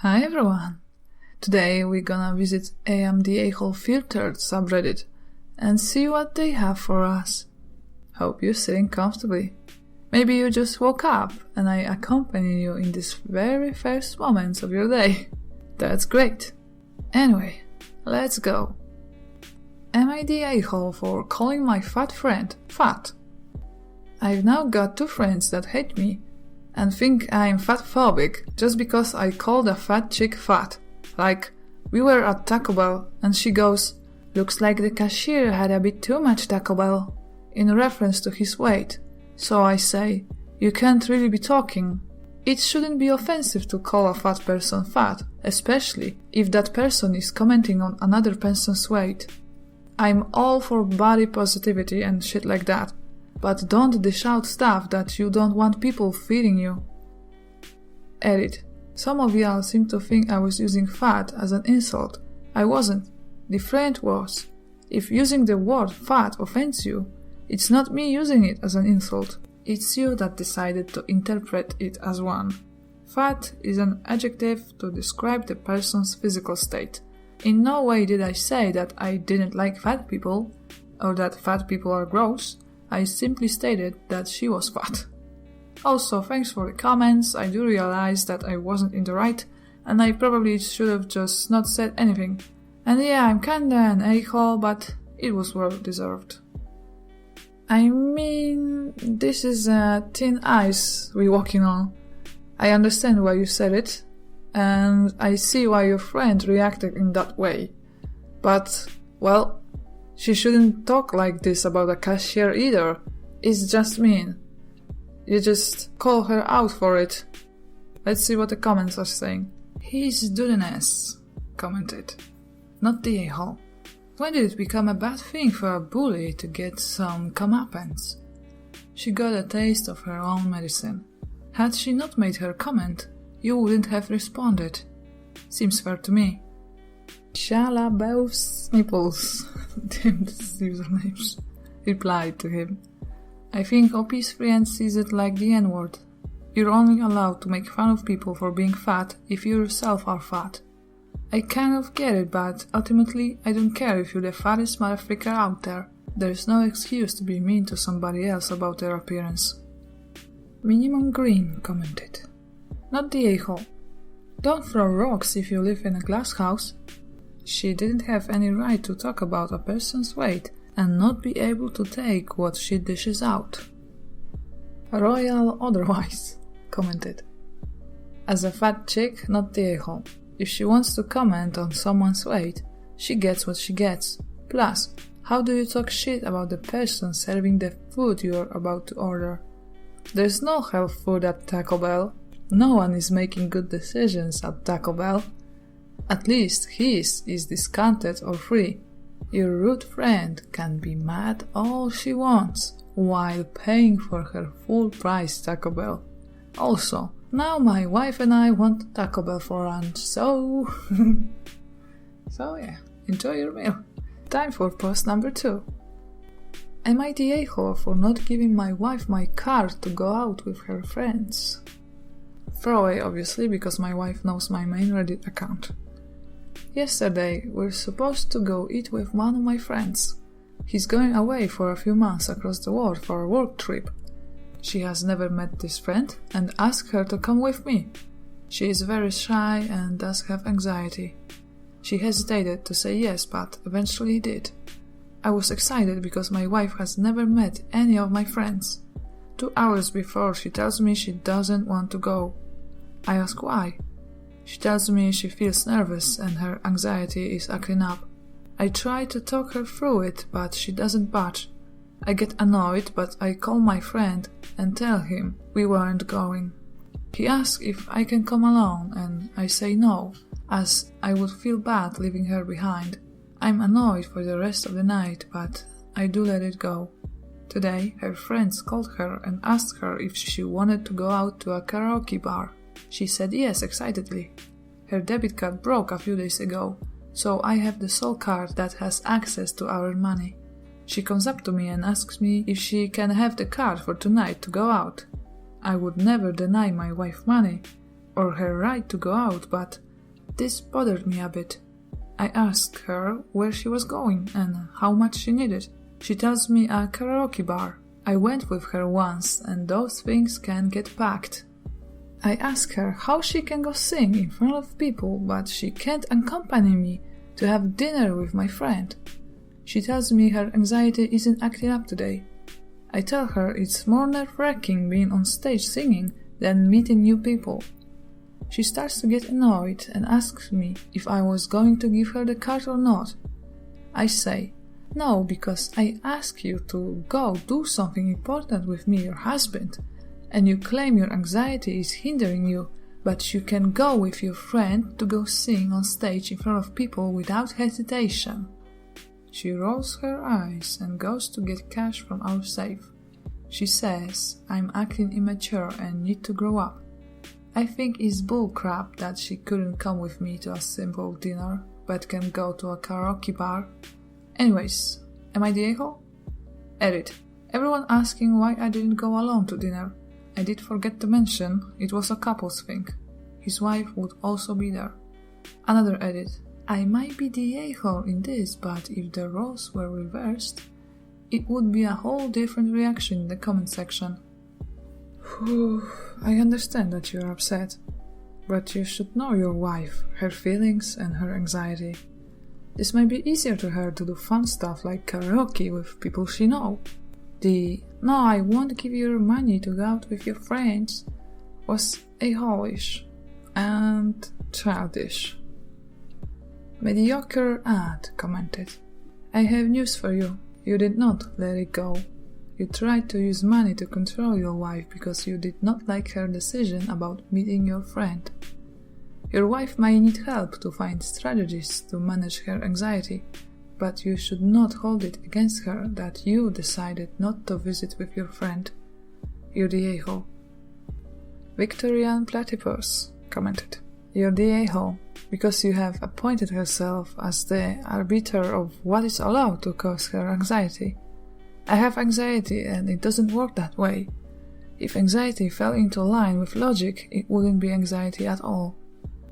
Hi everyone! Today we're gonna visit AmITheButthole subreddit and see what they have for us. Hope you're sitting comfortably. Maybe you just woke up and I accompany you in these very first moments of your day. That's great. Anyway, let's go. Am I the a-hole for calling my fat friend fat? I've now got 2 friends that hate me and think I'm fatphobic just because I called a fat chick fat. Like, we were at Taco Bell and she goes, "Looks like the cashier had a bit too much Taco Bell," in reference to his weight. So I say, you can't really be talking. It shouldn't be offensive to call a fat person fat, especially if that person is commenting on another person's weight. I'm all for body positivity and shit like that, but don't dish out stuff that you don't want people feeding you. Edit. Some of y'all seem to think I was using fat as an insult. I wasn't. The friend was. If using the word fat offends you, it's not me using it as an insult. It's you that decided to interpret it as one. Fat is an adjective to describe the person's physical state. In no way did I say that I didn't like fat people, or that fat people are gross. I simply stated that she was fat. Also, thanks for the comments. I do realize that I wasn't in the right, and I probably should have just not said anything. And yeah, I'm kinda an a-hole, but it was well deserved. I mean, this is thin ice we're walking on. I understand why you said it, and I see why your friend reacted in that way. But, well, she shouldn't talk like this about a cashier either. It's just mean. You just call her out for it. Let's see what the comments are saying. His doodiness commented. Not the a-hole. When did it become a bad thing for a bully to get some comeuppance? She got a taste of her own medicine. Had she not made her comment, you wouldn't have responded. Seems fair to me. Shalabel's nipples, damn these usernames, replied to him. I think OP's friend sees it like the N-word. You're only allowed to make fun of people for being fat if you yourself are fat. I kind of get it, but ultimately I don't care if you're the fattest motherfucker out there. There's no excuse to be mean to somebody else about their appearance. Minimum Green commented. Not the a-hole. Don't throw rocks if you live in a glass house. She didn't have any right to talk about a person's weight and not be able to take what she dishes out. Royal Otherwise commented. As a fat chick, not the a-hole. If she wants to comment on someone's weight, she gets what she gets. Plus, how do you talk shit about the person serving the food you're about to order? There's no health food at Taco Bell. No one is making good decisions at Taco Bell. At least his is discounted or free. Your rude friend can be mad all she wants while paying for her full price Taco Bell. Also, now my wife and I want Taco Bell for lunch, so... So yeah, enjoy your meal. Time for post number 2. Am I the a-hole for not giving my wife my card to go out with her friends? Throwaway obviously, because my wife knows my main Reddit account. Yesterday, we're supposed to go eat with one of my friends. He's going away for a few months across the world for a work trip. She has never met this friend and asked her to come with me. She is very shy and does have anxiety. She hesitated to say yes, but eventually did. I was excited because my wife has never met any of my friends. 2 hours before, she tells me she doesn't want to go. I ask why. She tells me she feels nervous and her anxiety is acting up. I try to talk her through it, but she doesn't budge. I get annoyed, but I call my friend and tell him we weren't going. He asks if I can come along, and I say no, as I would feel bad leaving her behind. I'm annoyed for the rest of the night, but I do let it go. Today, her friends called her and asked her if she wanted to go out to a karaoke bar. She said yes excitedly. Her debit card broke a few days ago, so I have the sole card that has access to our money. She comes up to me and asks me if she can have the card for tonight to go out. I would never deny my wife money, or her right to go out, but This bothered me a bit. I asked her where she was going and how much she needed. She tells me a karaoke bar. I went with her once and those things can get packed. I ask her how she can go sing in front of people but she can't accompany me to have dinner with my friend. She tells me her anxiety isn't acting up today. I tell her it's more nerve-wracking being on stage singing than meeting new people. She starts to get annoyed and asks me if I was going to give her the card or not. I say, no, because I ask you to go do something important with me, your husband, and you claim your anxiety is hindering you, but you can go with your friend to go sing on stage in front of people without hesitation. She rolls her eyes and goes to get cash from our safe. She says I'm acting immature and need to grow up. I think it's bullcrap that she couldn't come with me to a simple dinner, but can go to a karaoke bar. Anyways, am I the a-hole? Edit. Everyone asking why I didn't go alone to dinner. I did forget to mention it was a couple's thing. His wife would also be there. Another edit. I might be the a-hole in this, but if the roles were reversed, it would be a whole different reaction in the comment section. Whew, I understand that you're upset, but you should know your wife, her feelings and her anxiety. This might be easier to her to do fun stuff like karaoke with people she knows. The "no, I won't give you your money to go out with your friends" was a-hole-ish and childish. Mediocre ad commented, I have news for you. You did not let it go. You tried to use money to control your wife because you did not like her decision about meeting your friend. Your wife may need help to find strategies to manage her anxiety, but you should not hold it against her that you decided not to visit with your friend. You're the a-hole. Victorian Platypus commented, You're the a-hole, because you have appointed herself as the arbiter of what is allowed to cause her anxiety. I have anxiety and it doesn't work that way. If anxiety fell into line with logic, it wouldn't be anxiety at all.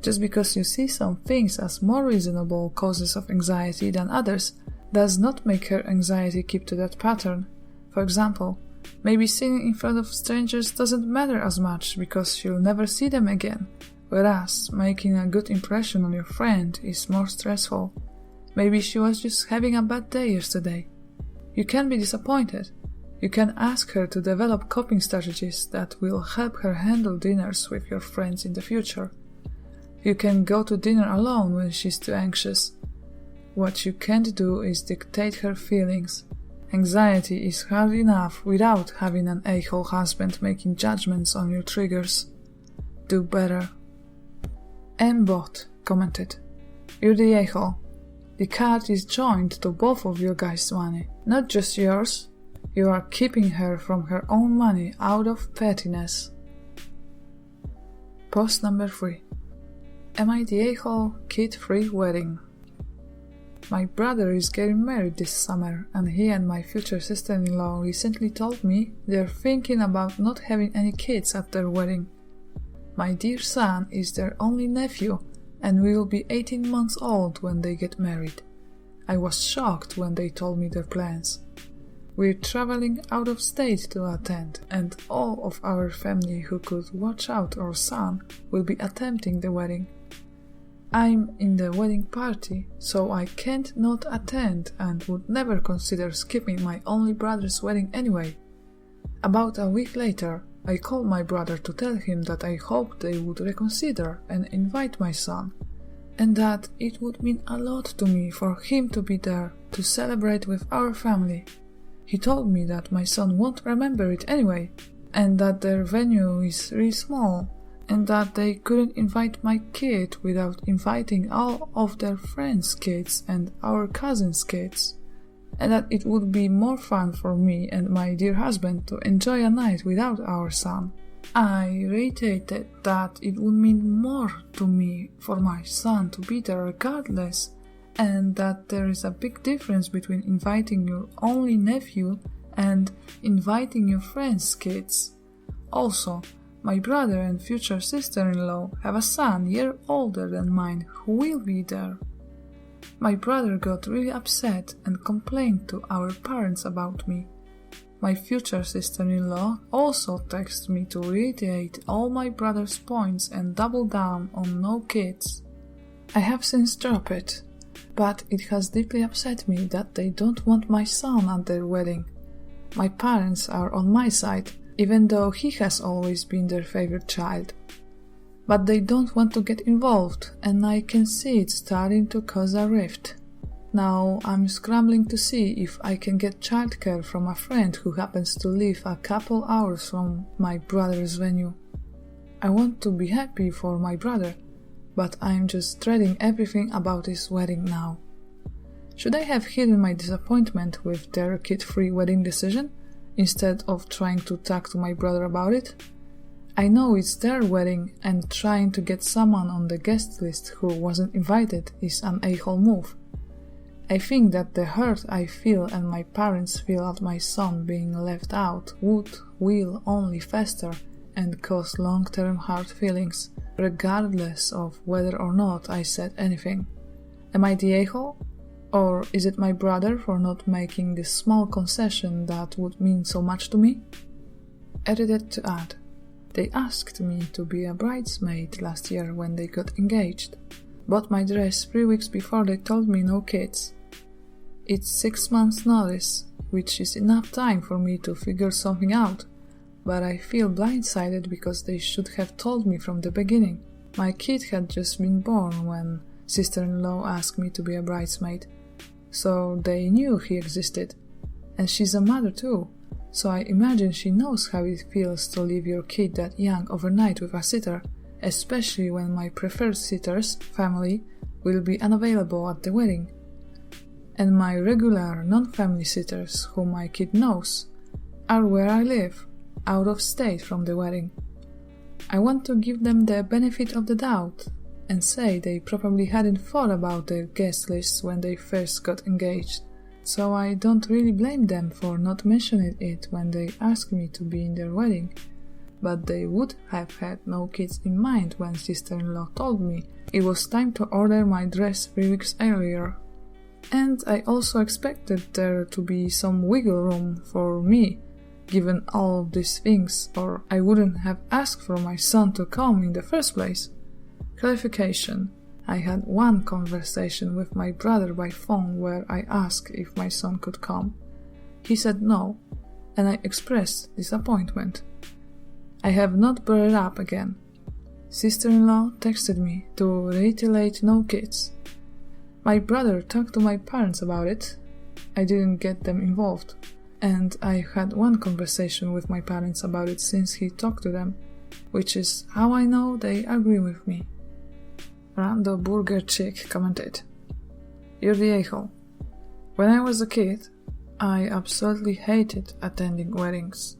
Just because you see some things as more reasonable causes of anxiety than others does not make her anxiety keep to that pattern. For example, maybe singing in front of strangers doesn't matter as much because you'll never see them again, whereas making a good impression on your friend is more stressful. Maybe she was just having a bad day yesterday. You can be disappointed. You can ask her to develop coping strategies that will help her handle dinners with your friends in the future. You can go to dinner alone when she's too anxious. What you can't do is dictate her feelings. Anxiety is hard enough without having an a-hole husband making judgments on your triggers. Do better. AmBot commented, You're the a-hole. The card is joined to both of your guys' money, not just yours. You are keeping her from her own money out of pettiness. Post number 3. Am I the a-hole kid-free wedding? My brother is getting married this summer and he and my future sister-in-law recently told me they're thinking about not having any kids at their wedding. My dear son is their only nephew and will be 18 months old when they get married. I was shocked when they told me their plans. We're traveling out of state to attend, and all of our family who could watch out our son will be attending the wedding. I'm in the wedding party, so I can't not attend and would never consider skipping my only brother's wedding anyway. About a week later, I called my brother to tell him that I hoped they would reconsider and invite my son, and that it would mean a lot to me for him to be there to celebrate with our family. He told me that my son won't remember it anyway, and that their venue is really small, and that they couldn't invite my kid without inviting all of their friends' kids and our cousins' kids, and that it would be more fun for me and my dear husband to enjoy a night without our son. I reiterated that it would mean more to me for my son to be there regardless, and that there is a big difference between inviting your only nephew and inviting your friends' kids. Also, My brother and future sister-in-law have a son a year older than mine who will be there. My brother got really upset and complained to our parents about me. My future sister-in-law also texted me to reiterate all my brother's points and double down on no kids. I have since dropped it, but it has deeply upset me that they don't want my son at their wedding. My parents are on my side, even though he has always been their favorite child. But they don't want to get involved, and I can see it starting to cause a rift. Now I'm scrambling to see if I can get childcare from a friend who happens to live a couple hours from my brother's venue. I want to be happy for my brother, but I'm just dreading everything about his wedding now. Should I have hidden my disappointment with their kid-free wedding decision, instead of trying to talk to my brother about it? I know it's their wedding, and trying to get someone on the guest list who wasn't invited is an a-hole move. I think that the hurt I feel and my parents feel at my son being left out will only fester and cause long-term hard feelings, regardless of whether or not I said anything. Am I the a-hole? Or is it my brother for not making this small concession that would mean so much to me? Edited to add. They asked me to be a bridesmaid last year when they got engaged. Bought my dress 3 weeks before they told me no kids. It's 6 months notice, which is enough time for me to figure something out, but I feel blindsided because they should have told me from the beginning. My kid had just been born when sister-in-law asked me to be a bridesmaid, so they knew he existed. And she's a mother too, so I imagine she knows how it feels to leave your kid that young overnight with a sitter, especially when my preferred sitter's family will be unavailable at the wedding. And my regular non-family sitters, whom my kid knows, are where I live, out of state from the wedding. I want to give them the benefit of the doubt and say they probably hadn't thought about their guest lists when they first got engaged, so I don't really blame them for not mentioning it when they asked me to be in their wedding. But they would have had no kids in mind when sister-in-law told me it was time to order my dress 3 weeks earlier. And I also expected there to be some wiggle room for me, given all of these things, or I wouldn't have asked for my son to come in the first place. Clarification. I had one conversation with my brother by phone where I asked if my son could come. He said no, and I expressed disappointment. I have not brought it up again. Sister-in-law texted me to reiterate no kids. My brother talked to my parents about it. I didn't get them involved, and I had one conversation with my parents about it since he talked to them, which is how I know they agree with me. Rando Burger Chick commented, "You're the a-hole. When I was a kid, I absolutely hated attending weddings.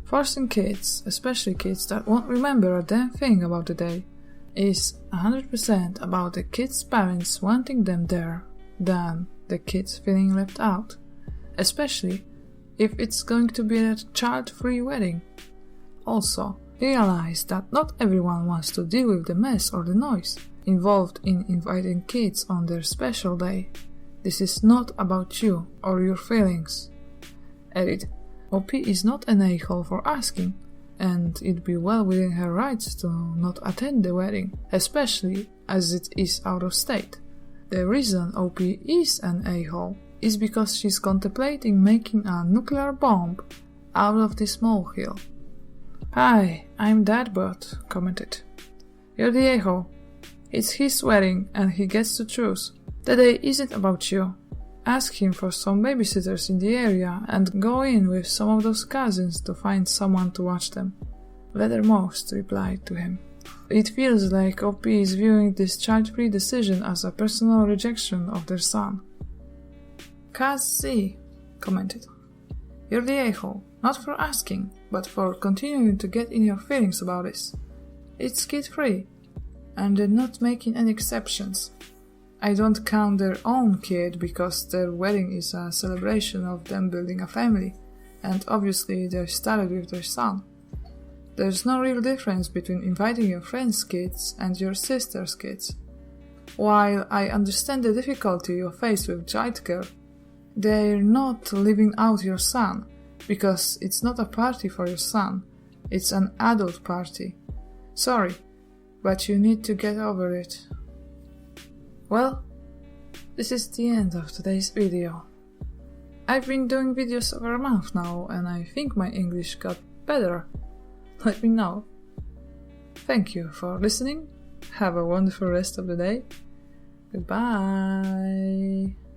Forcing kids, especially kids that won't remember a damn thing about the day, is 100% about the kids' parents wanting them there than the kids feeling left out, especially if it's going to be a child-free wedding. Also, realize that not everyone wants to deal with the mess or the noise involved in inviting kids on their special day. This is not about you or your feelings." Edit. OP is not an a-hole for asking, and it'd be well within her rights to not attend the wedding, especially as it is out of state. The reason OP is an a-hole is because she's contemplating making a nuclear bomb out of this molehill. "Hi, I'm AmITheButthole," commented. "You're the a-hole. It's his wedding and he gets to choose. The day isn't about you. Ask him for some babysitters in the area and go in with some of those cousins to find someone to watch them." Leathermost replied to him, "It feels like OP is viewing this child-free decision as a personal rejection of their son." Kaz Z commented, "You're the a-hole, not for asking, but for continuing to get in your feelings about this. It's kid-free, and they're not making any exceptions. I don't count their own kid because their wedding is a celebration of them building a family, and obviously they started with their son. There's no real difference between inviting your friends' kids and your sister's kids. While I understand the difficulty you face with childcare, they're not living out your son, because it's not a party for your son, it's an adult party. Sorry, but you need to get over it. Well, this is the end of today's video. I've been doing videos over a month now, and I think my English got better. Let me know. Thank you for listening. Have a wonderful rest of the day. Goodbye.